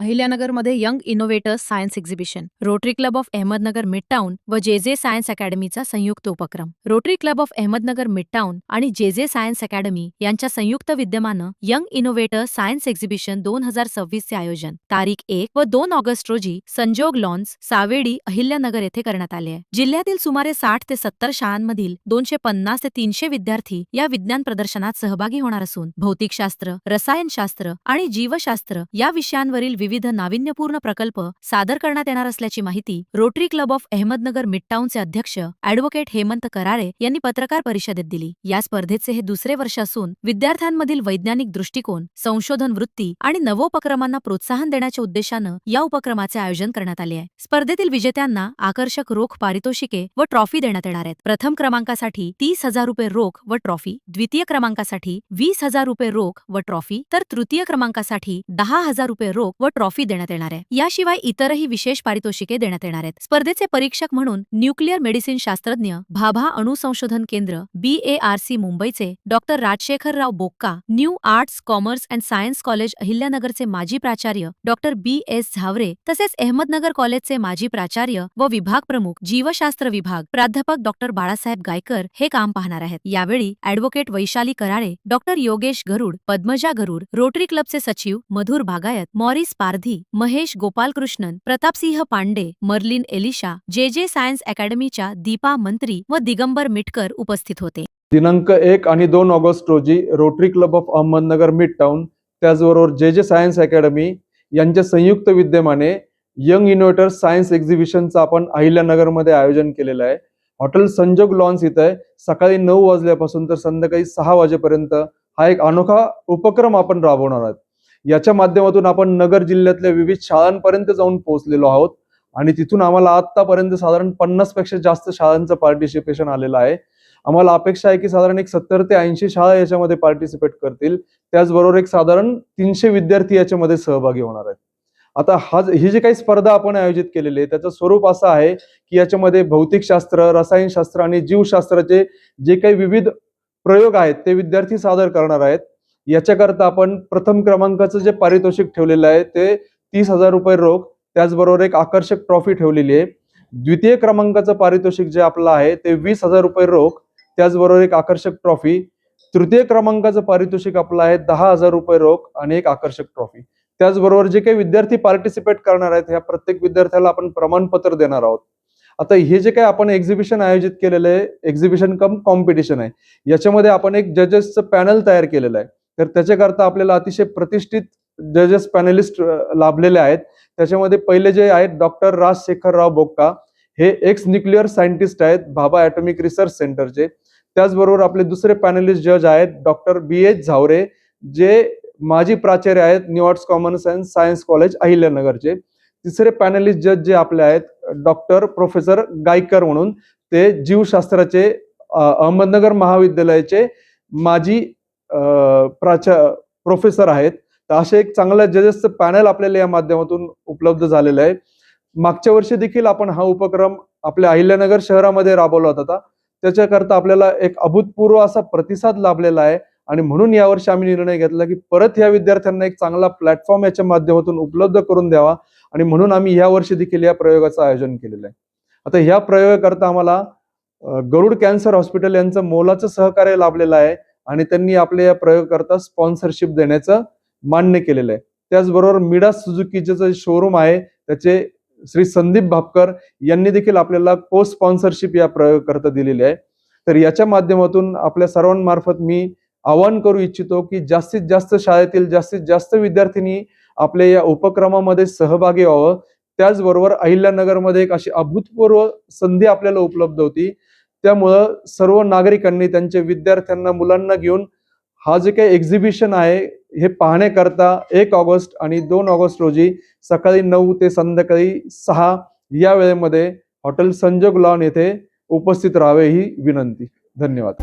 अहिल्यानगरमध्ये young innovators science exhibition, Rotary Club of Ahmednagar Midtown व J science अकॅडमीचा संयुक्त उपक्रम. Rotary Club of Ahmednagar Midtown आणि जे सायन्स अकॅडमी यांच्या संयुक्त विद्यमानं यंग इनोव्हेटर्स सायन्स एक्झिबिशन 2026 चे आयोजन तारीख 1 व 2 ऑगस्ट रोजी संजोग लॉन्स, सावेडी, अहिल्यानगर येथे करण्यात आले आहे. जिल्ह्यातील सुमारे 60 ते 70 शाळांमधील 250 ते 300 विद्यार्थी या विज्ञान प्रदर्शनात सहभागी होणार असून भौतिकशास्त्र, रसायनशास्त्र आणि जीवशास्त्र या विषयांवरील विविध नाविन्यपूर्ण प्रकल्प सादर करण्यात येणार असल्याची माहिती रोटरी क्लब ऑफ अहमदनगर मिडटाउनचे अध्यक्ष ॲडव्होकेट हेमंत करारे यांनी पत्रकार परिषदेत दिली. या स्पर्धेचे हे दुसरे वर्ष असून विद्यार्थ्यांमधील वैज्ञानिक दृष्टिकोन, संशोधन वृत्ती आणि नवोपक्रमांना प्रोत्साहन देण्याच्या उद्देशानं या उपक्रमाचे आयोजन करण्यात आले आहे. स्पर्धेतील विजेत्यांना आकर्षक रोख पारितोषिके व ट्रॉफी देण्यात येणार आहेत. प्रथम क्रमांकासाठी 30,000 रुपये रोख व ट्रॉफी, द्वितीय क्रमांकासाठी 20,000 रुपये रोख व ट्रॉफी, तर तृतीय क्रमांकासाठी 10,000 रुपये रोख व ट्रॉफी देण्यात येणार आहे. याशिवाय इतरही विशेष पारितोषिके देण्यात येणार आहेत. स्पर्धेचे परीक्षक म्हणून न्यूक्लिअर मेडिसिन शास्त्रज्ञ, भाभा अणु संशोधन केंद्र, BARC मुंबईचे doctor Rajshekharrao Bokka, new arts, commerce and science college अहिल्यानगरचे माजी प्राचार्य डॉक्टर BS झावरे तसेच अहमदनगर कॉलेजचे माजी प्राचार्य व विभाग प्रमुख, जीवशास्त्र विभाग, प्राध्यापक डॉक्टर बाळासाहेब गायकर हे काम पाहणार आहेत. यावेळी ॲडव्होकेट वैशाली कराळे, डॉक्टर योगेश गरुड, पद्मजा गरुड, रोटरी क्लबचे सचिव मधुर बागायत, मॉरिस पारधी, महेश गोपालकृष्णन, प्रतापसिंह पांडे, मर्लिन एलिशा, जे सायन्स अकॅडमीच्या दीपा मंत्री व दिगंबर मिटकर उपस्थित होते. दिनांक 1 आणि 2 ऑगस्ट रोजी rotary Club of Ahmednagar midtown त्याचबरोबर जे सायन्स अकॅडमी यांच्या संयुक्त विद्यमाने यंग इनोव्हेटर्स सायन्स एक्झिबिशनचं आपण अहिल्यानगरमध्ये आयोजन केलेलं आहे. हॉटेल संजोग लॉन्स इथं सकाळी 9 वाजल्यापासून तर संध्याकाळी 6 वाजेपर्यंत हा एक अनोखा उपक्रम आपण राबवणार आहोत. याच्या माध्यमातून आपण नगर जिल्ह्यातल्या विविध शाळांपर्यंत जाऊन पोहोचलेलो आहोत आणि तिथून आम्हाला आतापर्यंत साधारण 50 पेक्षा जास्त शाळांचं पार्टिसिपेशन आलेलं आहे. आम्हाला अपेक्षा आहे की साधारण एक 70 ते 80 शाळा याच्यामध्ये पार्टिसिपेट करतील. त्याचबरोबर एक साधारण 300 विद्यार्थी याच्यामध्ये सहभागी होणार आहेत. आता ही जी काही स्पर्धा आपण आयोजित केलेली आहे त्याचं स्वरूप असं आहे की याच्यामध्ये भौतिकशास्त्र, रसायनशास्त्र आणि जीवशास्त्राचे जे काही विविध प्रयोग आहेत ते विद्यार्थी सादर करणार आहेत. याच्याकरता आपण प्रथम क्रमांकाचं जे पारितोषिक ठेवलेलं आहे ते 30,000 रुपये रोख, त्याचबरोबर एक आकर्षक ट्रॉफी ठेवलेली आहे. द्वितीय क्रमांकाचं पारितोषिक जे आपलं आहे ते 20,000 रुपये रोख, त्याचबरोबर एक आकर्षक ट्रॉफी. तृतीय क्रमांकाचं पारितोषिक आपलं आहे 10,000 रुपये रोख आणि एक आकर्षक ट्रॉफी. त्याचबरोबर जे काही विद्यार्थी पार्टिसिपेट करणार आहेत ह्या प्रत्येक विद्यार्थ्याला आपण प्रमाणपत्र देणार आहोत. आता हे जे काही आपण एक्झिबिशन आयोजित केलेलं आहे, एक्झिबिशन कम कॉम्पिटिशन आहे, याच्यामध्ये आपण एक जजेसचं पॅनल तयार केलेलं आहे. तर त्याच्याकरता आपल्याला अतिशय प्रतिष्ठित जजेस पॅनलिस्ट लाभलेले आहेत. त्याच्यामध्ये पहिले जे आहेत डॉक्टर राजशेखरराव बोक्का, हे एक्स न्यूक्लिअर सायंटिस्ट आहेत भाभा ॲटॉमिक रिसर्च सेंटरचे. त्याचबरोबर आपले दुसरे पॅनलिस्ट जज आहेत डॉक्टर BS झावरे, जे माजी प्राचार्य आहेत new arts, commerce and science college अहिल्यानगरचे. तिसरे पॅनलिस्ट जज जे आपले आहेत डॉक्टर प्रोफेसर गायकर म्हणून, ते जीवशास्त्राचे अहमदनगर महाविद्यालयाचे माजी प्रोफेसर आहेत. तर असे एक चांगल्या जजेसचं पॅनल आपल्याला या माध्यमातून उपलब्ध झालेलं आहे. मागच्या वर्षी देखील आपण हा उपक्रम आपल्या अहिल्यानगर शहरामध्ये राबवला होता. त्याच्याकरता आपल्याला एक अभूतपूर्व असा प्रतिसाद लाभलेला आहे आणि म्हणून यावर्षी आम्ही निर्णय घेतला की परत या विद्यार्थ्यांना एक चांगला प्लॅटफॉर्म याच्या माध्यमातून उपलब्ध करून द्यावा आणि म्हणून आम्ही या वर्षी देखील या प्रयोगाचं आयोजन केलेलं आहे. आता ह्या प्रयोगाकरता आम्हाला गरुड कॅन्सर हॉस्पिटल यांचं मोलाचं सहकार्य लाभलेलं आहे आणि त्यांनी आपल्या या प्रयोगाकरता स्पॉन्सरशिप देण्याचं मान्य केलेलं आहे. त्याचबरोबर मिडा सुझुकीचे जे शोरूम आहे त्याचे श्री संदीप भापकर यांनी देखील आपल्याला को स्पॉन्सरशिप या प्रयोगाकरता दिलेली आहे. तर याच्या माध्यमातून आपल्या सर्वांमार्फत मी आवाहन करू इच्छितो की जास्तीत जास्त शाळेतील जास्तीत जास्त विद्यार्थ्यांनी आपल्या या उपक्रमामध्ये सहभागी व्हावं. त्याचबरोबर अहिल्यानगरमध्ये एक अशी अभूतपूर्व संधी आपल्याला उपलब्ध होती. त्यामुळं सर्व नागरिकांनी त्यांच्या विद्यार्थ्यांना, मुलांना घेऊन हा जे काही एक्झिबिशन आहे हे पाहण्याकरता 1 ऑगस्ट आणि 2 ऑगस्ट रोजी सकाळी 9 ते संध्याकाळी 6 या वेळेमध्ये हॉटेल संजोग लॉन येथे उपस्थित राहावे ही विनंती. धन्यवाद.